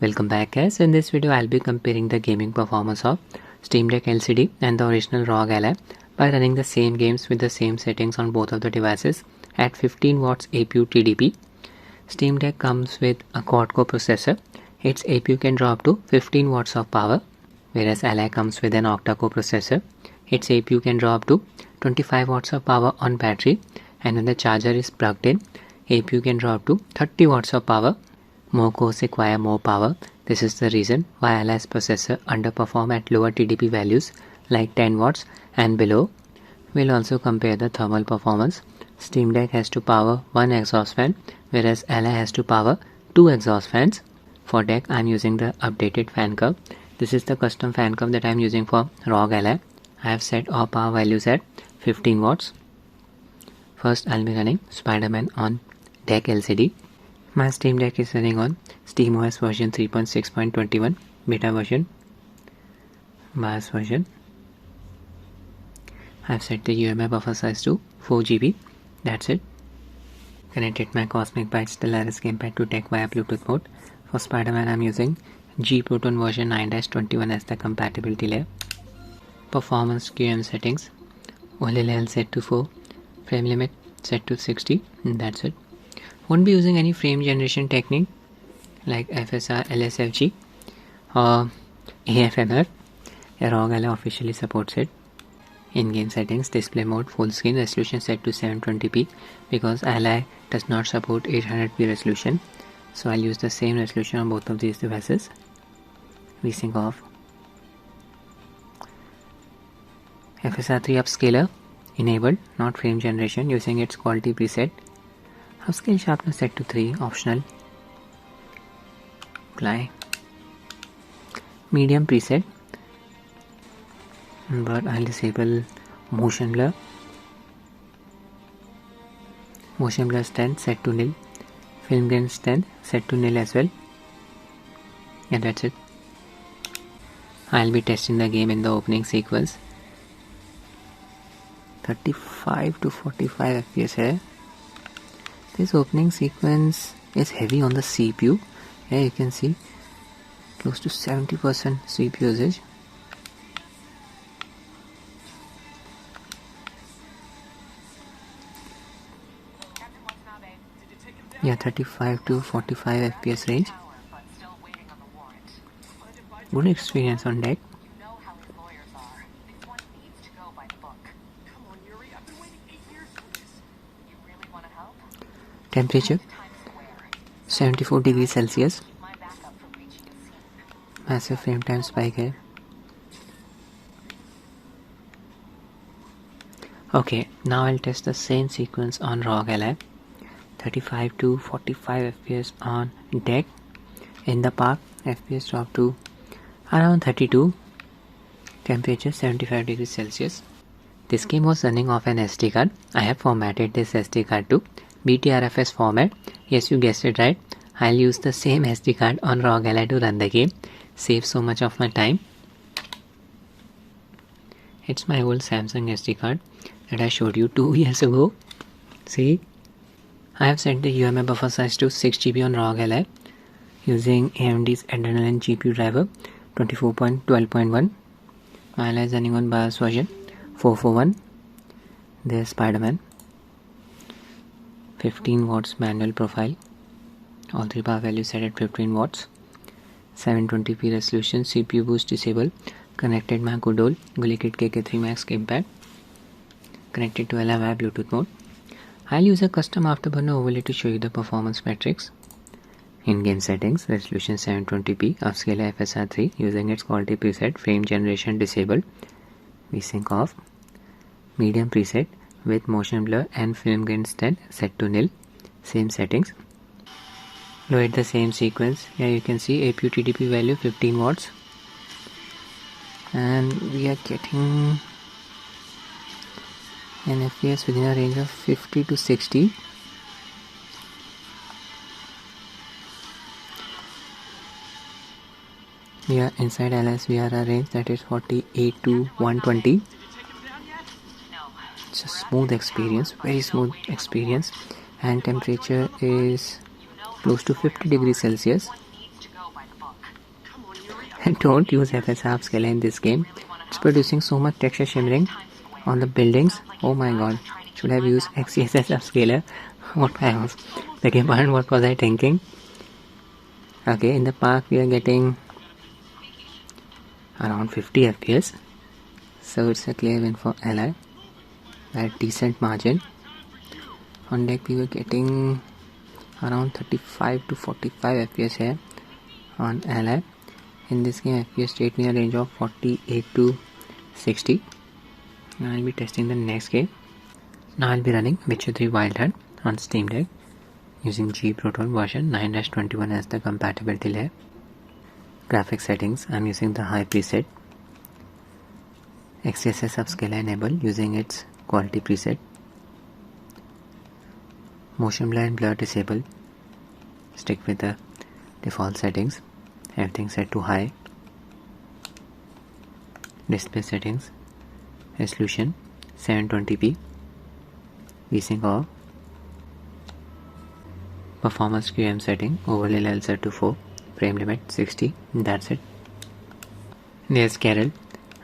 Welcome back guys. In this video I'll be comparing the gaming performance of Steam Deck LCD and the original ROG Ally by running the same games with the same settings on both of the devices at 15 watts APU TDP. Steam Deck comes with a quad-core processor. Its APU can draw up to 15 watts of power, whereas Ally comes with an octa-core processor. Its APU can draw up to 25 watts of power on battery, and when the charger is plugged in, APU can draw up to 30 watts of power. More cores require more power. This is the reason why Ally's processor underperform at lower TDP values like 10 watts and below. We'll also compare the thermal performance. Steam Deck has to power one exhaust fan, whereas Ally has to power two exhaust fans. For Deck, I'm using the updated fan curve. This is the custom fan curve that I'm using for ROG Ally. I have set all power values at 15 watts. First, I'll be running Spiderman on Deck LCD. My Steam Deck is running on SteamOS version 3.6.21 beta version, BIOS version. I have set the UMI buffer size to 4 GB. That's it. Connected my Cosmic Bytes Stellaris gamepad to Deck via Bluetooth mode. For Spiderman, I'm using G Proton version 9-21 as the compatibility layer. Performance QM settings. OLL set to 4. Frame limit set to 60. And that's it. Won't be using any frame generation technique like FSR, LSFG or AFMR. ROG Ally officially supports it. In-game settings, display mode, full screen, resolution set to 720p because Ally does not support 800p resolution. So I'll use the same resolution on both of these devices. VSync off. FSR 3 upscaler enabled, not frame generation, using its quality preset. Upscale sharpness set to 3, optional. Apply. Medium preset, but I'll disable motion blur. Motion blur strength set to nil. Film grain strength set to nil as well. And that's it. I'll be testing the game in the opening sequence. 35 to 45 FPS here. This opening sequence is heavy on the CPU. Here you can see close to 70% CPU usage. Yeah, 35 to 45 FPS range. Good experience on Deck. Temperature 74 degrees Celsius. Massive frame time spike here. Okay, now I'll test the same sequence on ROG Ally. 35 to 45 FPS on Deck. In the park, FPS dropped to around 32. Temperature 75 degrees Celsius. This game was running off an SD card. I have formatted this SD card to BTRFS format. Yes, you guessed it right. I'll use the same SD card on ROG Ally to run the game. Save so much of my time. It's my old Samsung SD card that I showed you 2 years ago. See? I have set the UMI buffer size to 6 GB on ROG Ally using AMD's Adrenalin GPU driver 24.12.1. Ally is running on BIOS version 441. There's Spiderman. 15 watts manual profile. All three power values set at 15 watts. 720p resolution. CPU boost disabled. Connected my good old GuliKit KK3 Max gamepad. Connected to Ally via Bluetooth mode. I'll use a custom Afterburner overlay to show you the performance metrics. In-game settings, resolution 720p, upscaler FSR 3 using its quality preset, frame generation disabled. VSync off. Medium preset with motion blur and film grain strength set to nil. Same settings. Load the same sequence. Here you can see APU TDP value 15 watts. And we are getting an FPS within a range of 50 to 60. We are inside Ally's VRR range, that is 48 to 120. It's a smooth experience, very smooth experience, and temperature is close to 50 degrees Celsius. Don't use FS upscaler in this game. It's producing so much texture shimmering on the buildings. Oh my god. Should I have used XCSS upscaler? What was I thinking? Okay, in the park we are getting around 50 FPS. So it's a clear win for Ally by a decent margin. On deck we were getting around 35 to 45 FPS here on Ally. In this game FPS stayed in a range of 48 to 60. Now I'll be testing the next game. Now I'll be running Witcher 3 Wild Hunt on Steam Deck using G Proton version 9-21 as the compatibility layer. Graphics settings, I'm using the high preset. XCSS upscaler enable using its quality preset. Motion blur and blur disable. Stick with the default settings. Everything set to high. Display settings, resolution 720p, VSync off. Performance QM setting, overlay level set to 4, frame limit 60. That's it. There's Carol.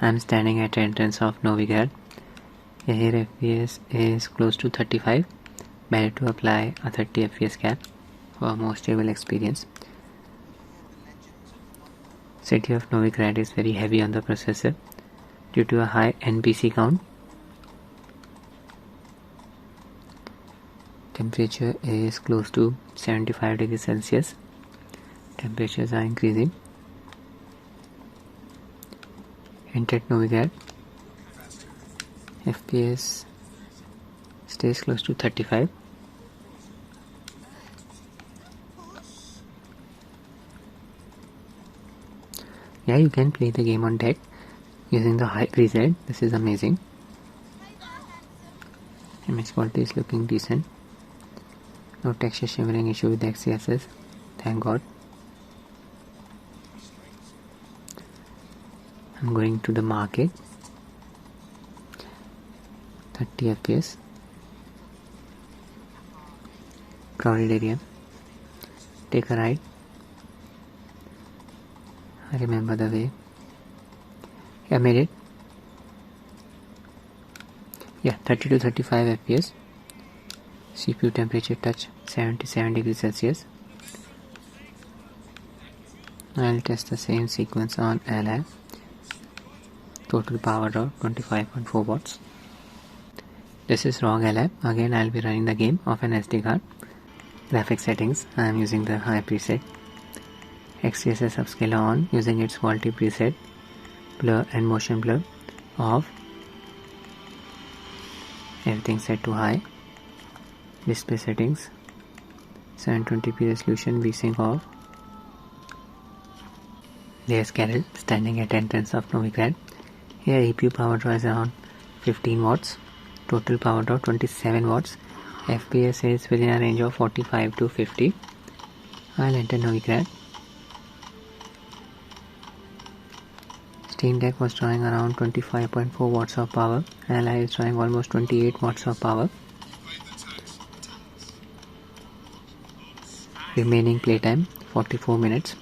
I'm standing at the entrance of Novigrad. Here FPS is close to 35. Better to apply a 30 FPS cap for a more stable experience. City of Novigrad is very heavy on the processor due to a high NPC count. Temperature is close to 75 degrees Celsius. Temperatures are increasing. Entered Novigrad. FPS stays close to 35. Yeah, you can play the game on deck using the high preset. This is amazing. Image quality is looking decent. No texture shimmering issue with the XCSS. Thank God. I'm going to the market. 30 FPS. Crowded area. Take a ride. I remember the way. I made it. Yeah, 30 to 35 FPS. CPU temperature touch 77 degrees Celsius. I'll test the same sequence on Ally. Total power draw 25.4 watts. This is ROG Ally. Again I'll be running the game of an SD card. Graphics settings, I am using the high preset. XCSS upscaler on using its quality preset. Blur and motion blur off. Everything set to high. Display settings, 720p resolution, VSync off. There's Carol standing at entrance of Novigrad. Here APU power draw is around 15 watts. Total power draw 27 watts. FPS is within a range of 45 to 50. I'll enter Novigrad. Steam Deck was drawing around 25.4 watts of power. Ally is drawing almost 28 watts of power. Remaining playtime 44 minutes.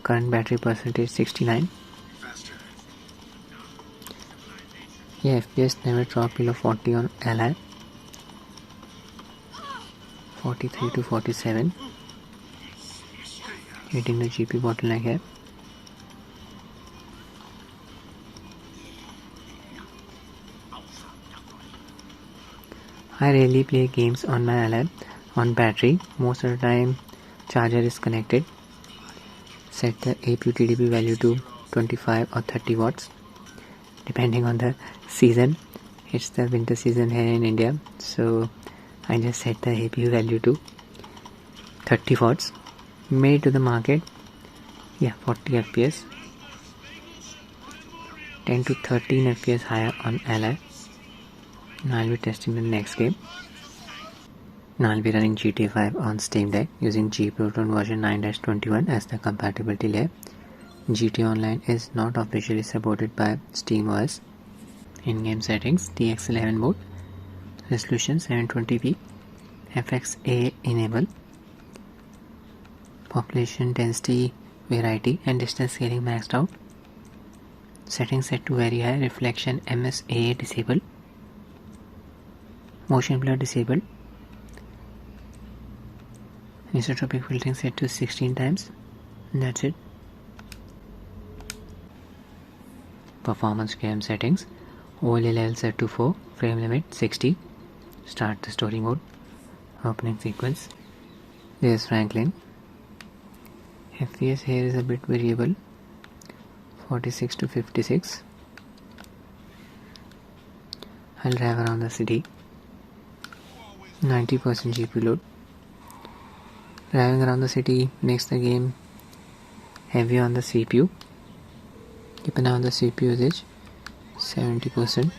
Current battery percentage 69. Yeah, FPS never dropped below 40 on Ally. 43 to 47. Hitting the GP bottleneck here. I rarely play games on my Ally on battery. Most of the time charger is connected. Set the APU TDP value to 25 or 30 watts depending on the season. It's the winter season here in India, so I just set the APU value to 30 watts. Made to the market. Yeah, 40 FPS. 10 to 13 FPS higher on Ally. Now I'll be testing the next game. Now I'll be running GTA 5 on Steam Deck using G Proton version 9-21 as the compatibility layer. GTA Online is not officially supported by SteamOS. In-game settings, DX11 mode, resolution 720p, FXA enable, population density variety and distance scaling maxed out. Settings set to very high. Reflection MSA disabled. Motion blur disabled. Isotropic filtering set to 16 times. And that's it. Performance game settings. OLE level set to 4. Frame limit 60. Start the story mode. Opening sequence. There's Franklin. FPS here is a bit variable. 46 to 56. I'll drive around the city. 90% GPU load. Driving around the city makes the game heavy on the CPU. Keep an eye on the CPU usage. 70%.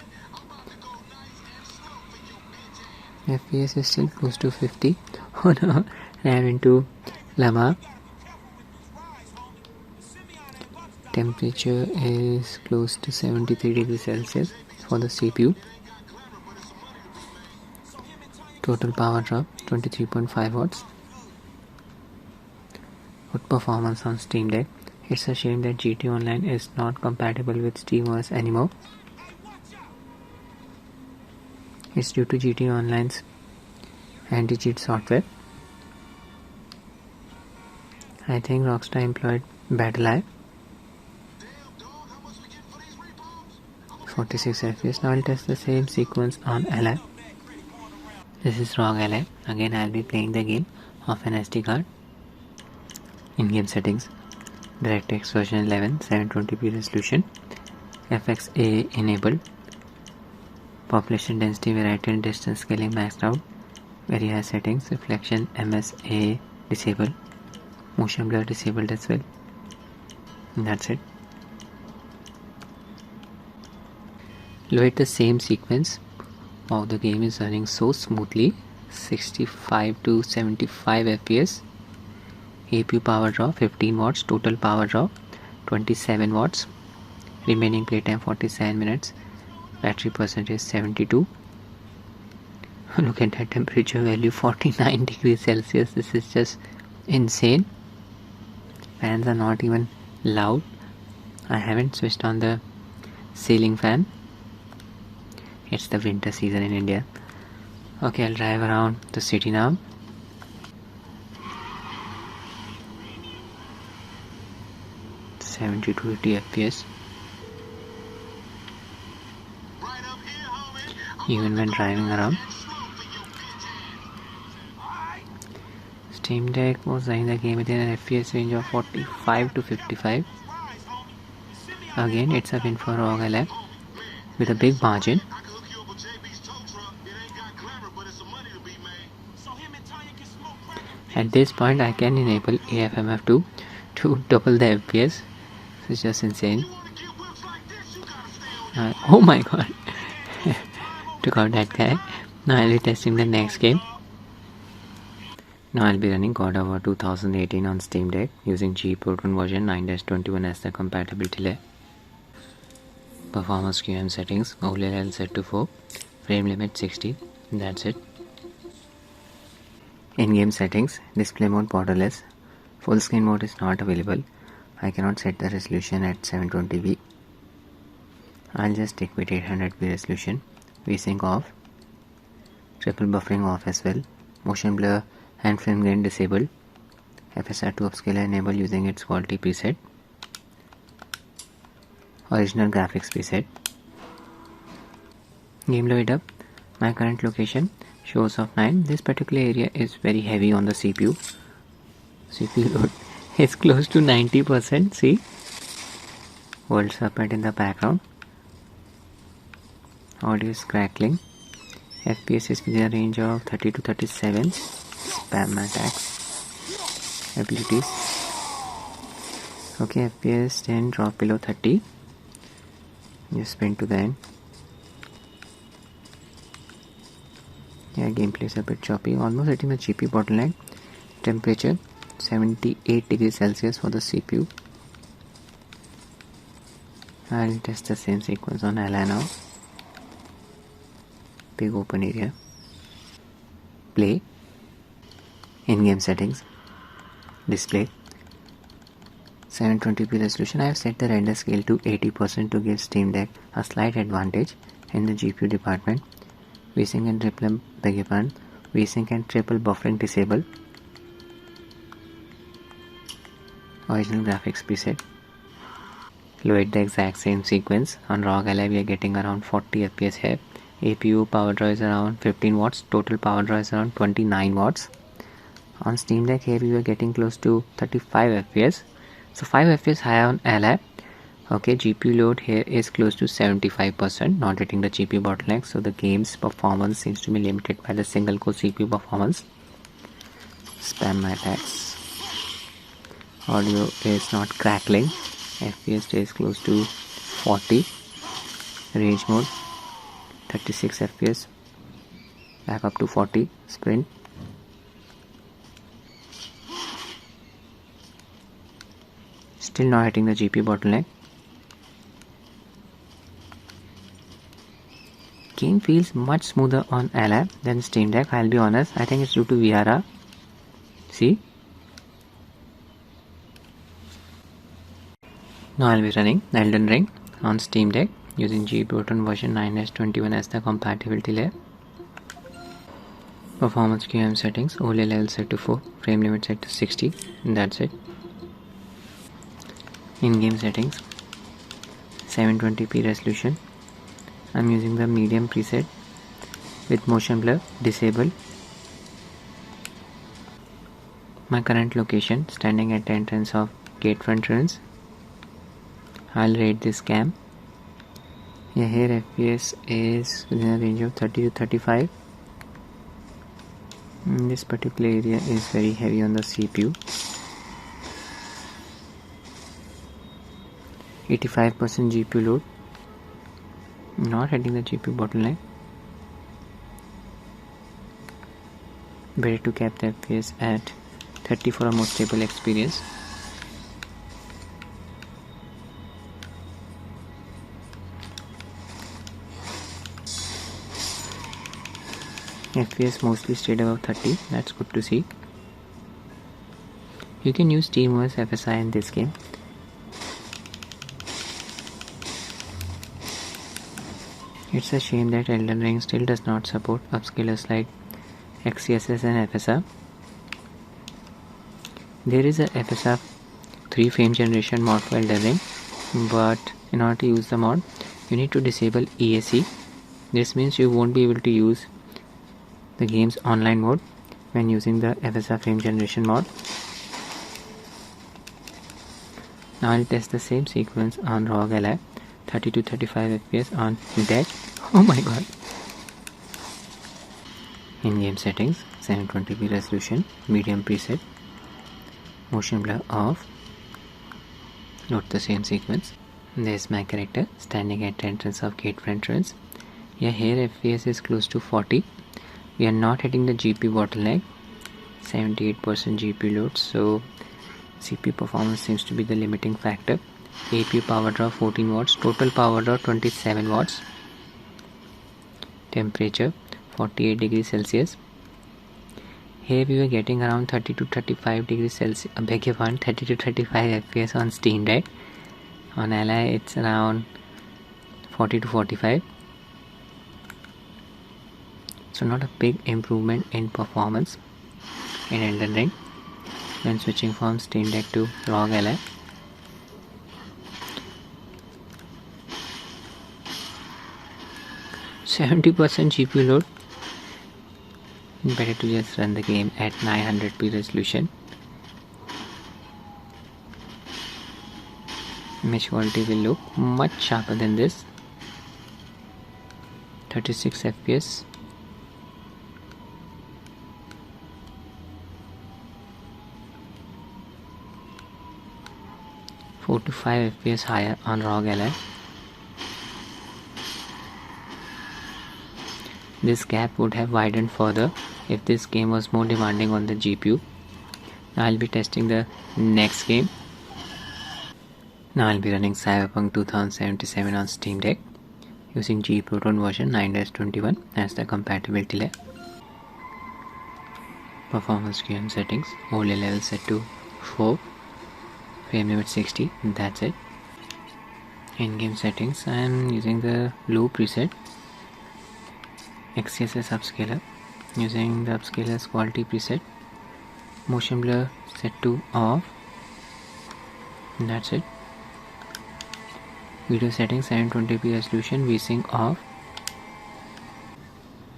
FPS is still close to 50. Oh no, ran into llama. Temperature is close to 73 degrees Celsius for the CPU. Total power drop 23.5 watts. Good performance on Steam Deck. It's a shame that GT Online is not compatible with SteamOS anymore. It's due to GT Online's anti-cheat software. I think Rockstar employed BattleEye. 46 FPS. Now I'll test the same sequence on Ally. This is ROG Ally. Again I'll be playing the game of an SD card. In-game settings. DirectX version 11, 720p resolution. FXA enabled. Population density, variety and distance scaling maxed out. Very high settings. Reflection MSA disabled. Motion blur disabled as well. And that's it. Look at the same sequence. Wow, the game is running so smoothly. 65 to 75 FPS. APU power draw 15 watts. Total power draw 27 watts. Remaining playtime 47 minutes. Battery percentage 72. Look at that temperature value, 49 degrees Celsius. This is just insane. Fans are not even loud. I haven't switched on the ceiling fan. It's the winter season in India. Okay, I'll drive around the city now. (70 to 80 FPS). Even when driving around. Steam Deck was running the game within an FPS range of 45 to 55. Again, it's a win for ROG Ally with a big margin. At this point, I can enable AFMF2 to double the FPS. It's just insane. Oh my god. Took out that guy. Now I'll be testing the next game. Now I'll be running God of War 2018 on Steam Deck using G Proton version 9-21 as the compatibility layer. Performance QM settings. OLED set to 4. Frame limit 60. That's it. In-game settings. Display mode borderless. Full screen mode is not available. I cannot set the resolution at 720p. I'll just stick with 800p resolution. VSync off. Triple buffering off as well. Motion blur and frame gain disabled. FSR2 upscaler enable using its quality preset. Original graphics preset. Game load up. My current location shows of 9. This particular area is very heavy on the CPU. CPU load is close to 90%. See? World Serpent in the background. Audio is crackling. FPS is within a range of 30 to 37. Spam attacks. Abilities. Okay, FPS then drop below 30. Just sprint to the end. Yeah, gameplay is a bit choppy. Almost hitting the GPU bottleneck. Temperature 78 degrees Celsius for the CPU. I'll test the same sequence on Ally now. Big open area. Play. In-game settings. Display. 720p resolution. I have set the render scale to 80% to give Steam Deck a slight advantage in the GPU department. VSync and triple VSync and triple buffering disable. Original graphics preset. Load the exact same sequence. On ROG Ally we are getting around 40 FPS here. APU power draw is around 15 watts. Total power draw is around 29 watts. On Steam Deck here we were getting close to 35 FPS. So 5 FPS higher on Ally. Okay, GPU load here is close to 75%, not hitting the GPU bottleneck. So the game's performance seems to be limited by the single core CPU performance. Spam my tags. Audio is not crackling. FPS stays close to 40. Rage mode 36 FPS. Back up to 40. Sprint. Still not hitting the GPU bottleneck. Game feels much smoother on Ally than Steam Deck. I'll be honest. I think it's due to VRR. See? Now I'll be running Elden Ring on Steam Deck using G-Proton version 9-21 as the compatibility layer. Performance QM settings, OLED level set to 4, frame limit set to 60, and that's it. In-game settings, 720p resolution. I'm using the medium preset with motion blur disabled. My current location, standing at the entrance of gate front ruins. I'll rate this cam. Yeah, here FPS is within a range of 30 to 35. This particular area is very heavy on the CPU. 85% GPU load. Not hitting the GPU bottleneck. Better to cap the FPS at 30 for a more stable experience. FPS mostly stayed above 30. That's good to see. You can use SteamOS FSI in this game. It's a shame that Elden Ring still does not support upscalers like XeSS and FSR. There is a FSR 3 frame generation mod for Elden Ring, but in order to use the mod, you need to disable ESC. This means you won't be able to use the game's online mode when using the FSR frame generation mod. Now I'll test the same sequence on ROG Ally, 30 to 35 FPS on deck. Oh my god. In-game settings, 720p resolution, medium preset, motion blur off. Note the same sequence. There's my character standing at the entrance of gate front ruins. Yeah, here FPS is close to 40. We are not hitting the GPU bottleneck. 78% GPU load, so CPU performance seems to be the limiting factor. APU power draw 14 watts, total power draw 27 watts. Temperature 48 degrees Celsius. Here we were getting around 30 to 35 degrees Celsius. 30 to 35 FPS on Steam Deck. On Ally it's around 40 to 45. So not a big improvement in performance in Elden Ring when switching from Steam Deck to ROG Ally. %70 GPU load. Better to just run the game at 900p resolution. Image quality will look much sharper than this. 36 FPS. Four to 5 FPS higher on ROG Ally. This gap would have widened further if this game was more demanding on the GPU. Now I'll be testing the next game. Now I'll be running Cyberpunk 2077 on Steam Deck using G-Proton version 9-21 as the compatibility layer. Performance QM settings, OLED level set to 4, frame limit 60, that's it. In-game settings, I am using the low preset, XCSS upscaler, using the upscaler's quality preset, motion blur set to off, and that's it. Video settings 720p resolution, VSync off.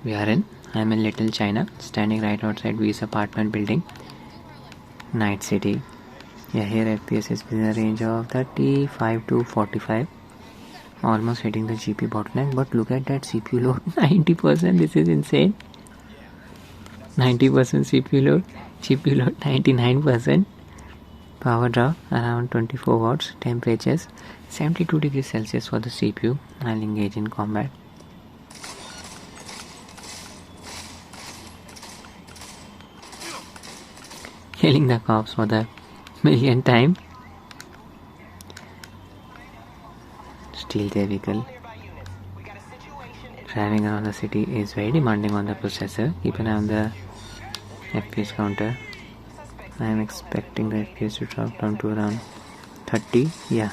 We are in. I am in Little China, standing right outside V's apartment building. Night City. Yeah, here FPS is within a range of 35 to 45. Almost hitting the GPU bottleneck, but look at that CPU load, 90%. This is insane. 90% CPU load, GPU load 99%. Power draw around 24 watts. Temperatures 72 degrees Celsius for the CPU. I'll engage in combat. Killing the cops for the millionth time. Steal their vehicle. Driving around the city is very demanding on the processor. Keep an eye on the FPS counter. I am expecting the FPS to drop down to around 30. Yeah,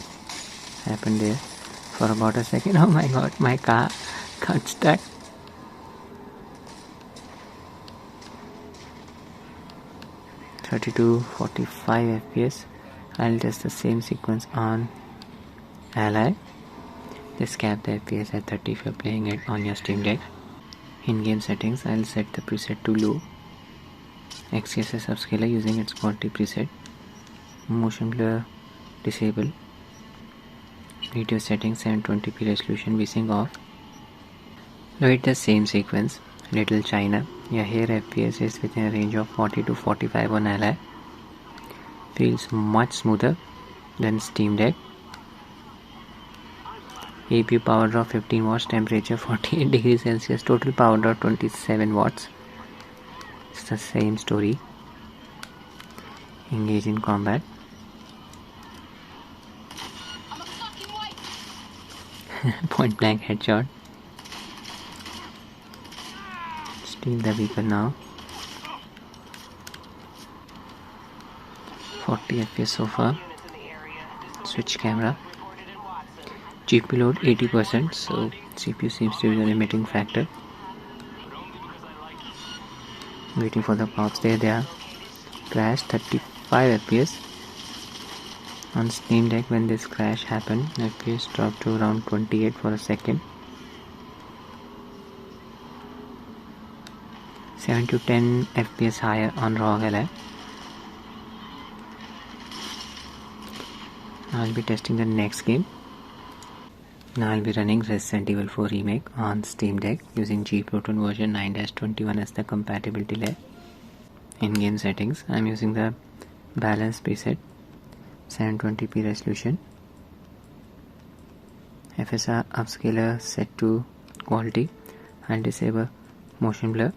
happened there for about a second. Oh my god, my car got stuck. to 45 FPS. I'll test the same sequence on Ally. Just cap the FPS at 30 if you're playing it on your Steam Deck. In-game settings, I'll set the preset to low. XCSS upscaler using its quality preset. Motion blur disable. Video settings 720p resolution, VSync off. Now hit the same sequence. Little China. Yeah, here FPS is within a range of 40 to 45 on Ally. Feels much smoother than Steam Deck. APU power draw 15 watts, temperature 48 degrees Celsius, total power draw 27 watts. It's the same story. Engage in combat. Point blank headshot. Steal the vehicle now. 40 FPS so far. Switch camera. GPU load 80%, so CPU seems to be the limiting factor. Waiting for the pops. There they are. Crash 35 FPS. On Steam Deck, when this crash happened, FPS dropped to around 28 for a second. 7 to 10 FPS higher on ROG Ally. I'll be testing the next game. Now I'll be running Resident Evil 4 Remake on Steam Deck using G-Proton version 9-21 as the compatibility layer. In-game settings, I'm using the balance preset, 720p resolution, FSR upscaler set to quality. I'll disable motion blur.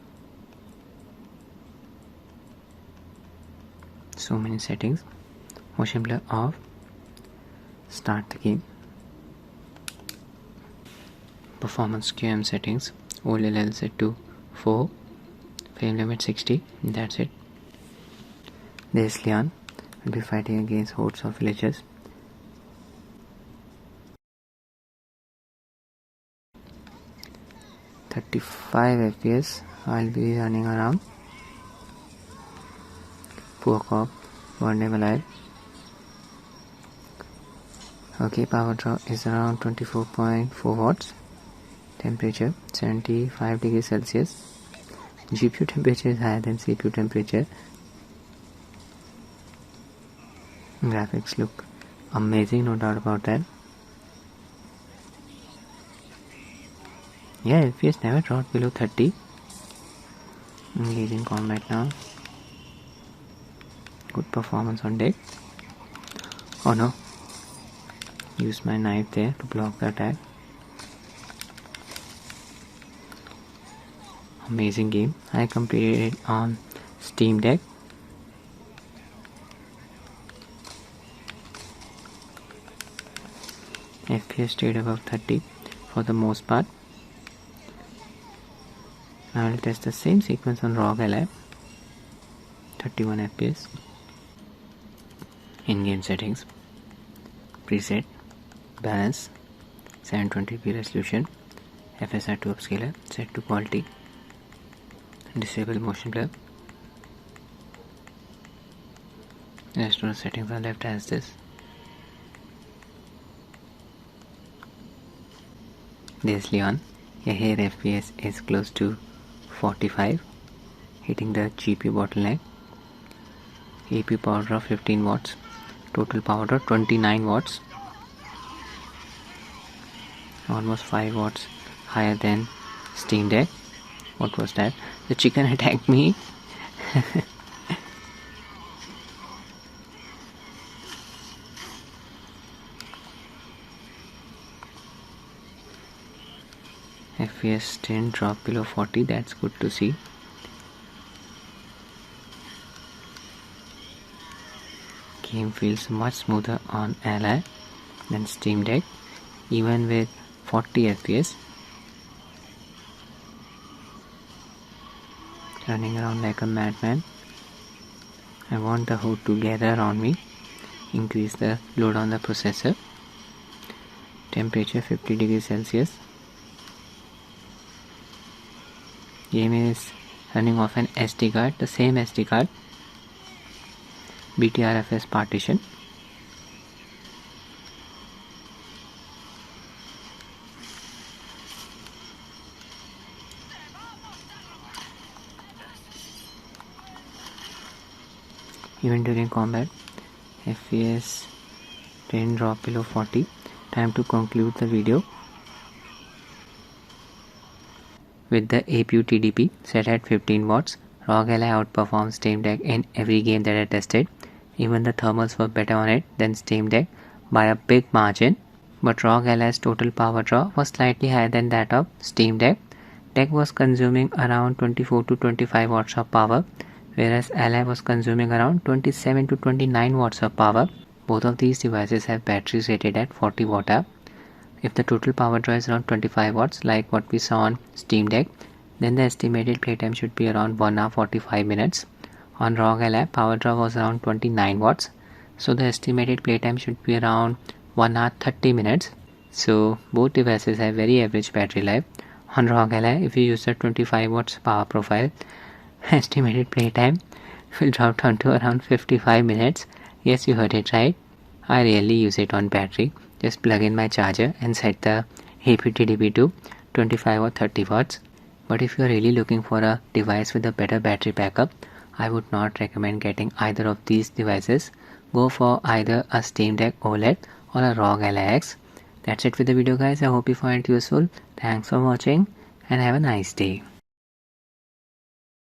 So many settings. Motion blur off. Start the game. Performance QM settings, OLL set to 4, frame limit 60, that's it. There's Leon, will be fighting against hordes of villagers. .35 FPS, I'll be running around. Poor cop, burned him alive. Okay, power draw is around 24.4 watts. Temperature 75 degrees Celsius. GPU temperature is higher than CPU temperature. Graphics look amazing, no doubt about that. Yeah, FPS never dropped below 30. Engage in combat now. Good performance on deck. Oh no. Use my knife there to block the attack. Amazing game. I completed it on Steam Deck. FPS stayed above 30 for the most part. Now I will test the same sequence on ROG Ally. 31 FPS. in-game settings, preset, balance, 720p resolution, FSR to upscaler, set to quality, disable motion blur. Rest of the settings are left as this. This Leon, here FPS is close to 45, hitting the GPU bottleneck. APU power draw 15 watts, total power draw 29 watts, almost 5 watts higher than Steam Deck. What was that? The chicken attacked me. FPS didn't drop below 40, that's good to see. Game feels much smoother on Ally than Steam Deck, even with 40 FPS. Running around like a madman. I want the hood to gather around me. Increase the load on the processor. Temperature 50 degrees Celsius. Game is running off an SD card, the same SD card, BTRFS partition. Even during combat, FPS didn't drop below 40. Time to conclude the video. With the APU TDP set at 15 watts, ROG Ally outperforms Steam Deck in every game that I tested. Even the thermals were better on it than Steam Deck by a big margin. But ROG Ally's total power draw was slightly higher than that of Steam Deck. Deck was consuming around 24 to 25 watts of power, whereas Ally was consuming around 27 to 29 watts of power. Both of these devices have batteries rated at 40 watt. If the total power draw is around 25 watts like what we saw on Steam Deck, then the estimated playtime should be around 1 hour 45 minutes. On ROG Ally, power draw was around 29 watts, so the estimated playtime should be around 1 hour 30 minutes. So both devices have very average battery life. On ROG Ally, if you use the 25 watts power profile, estimated playtime will drop down to around 55 minutes. Yes, you heard it right. I rarely use it on battery. Just plug in my charger and set the APU TDP to 25 or 30 watts. But if you are really looking for a device with a better battery backup, I would not recommend getting either of these devices. Go for either a Steam Deck OLED or a ROG Ally X. That's it for the video guys. I hope you find it useful. Thanks for watching and have a nice day.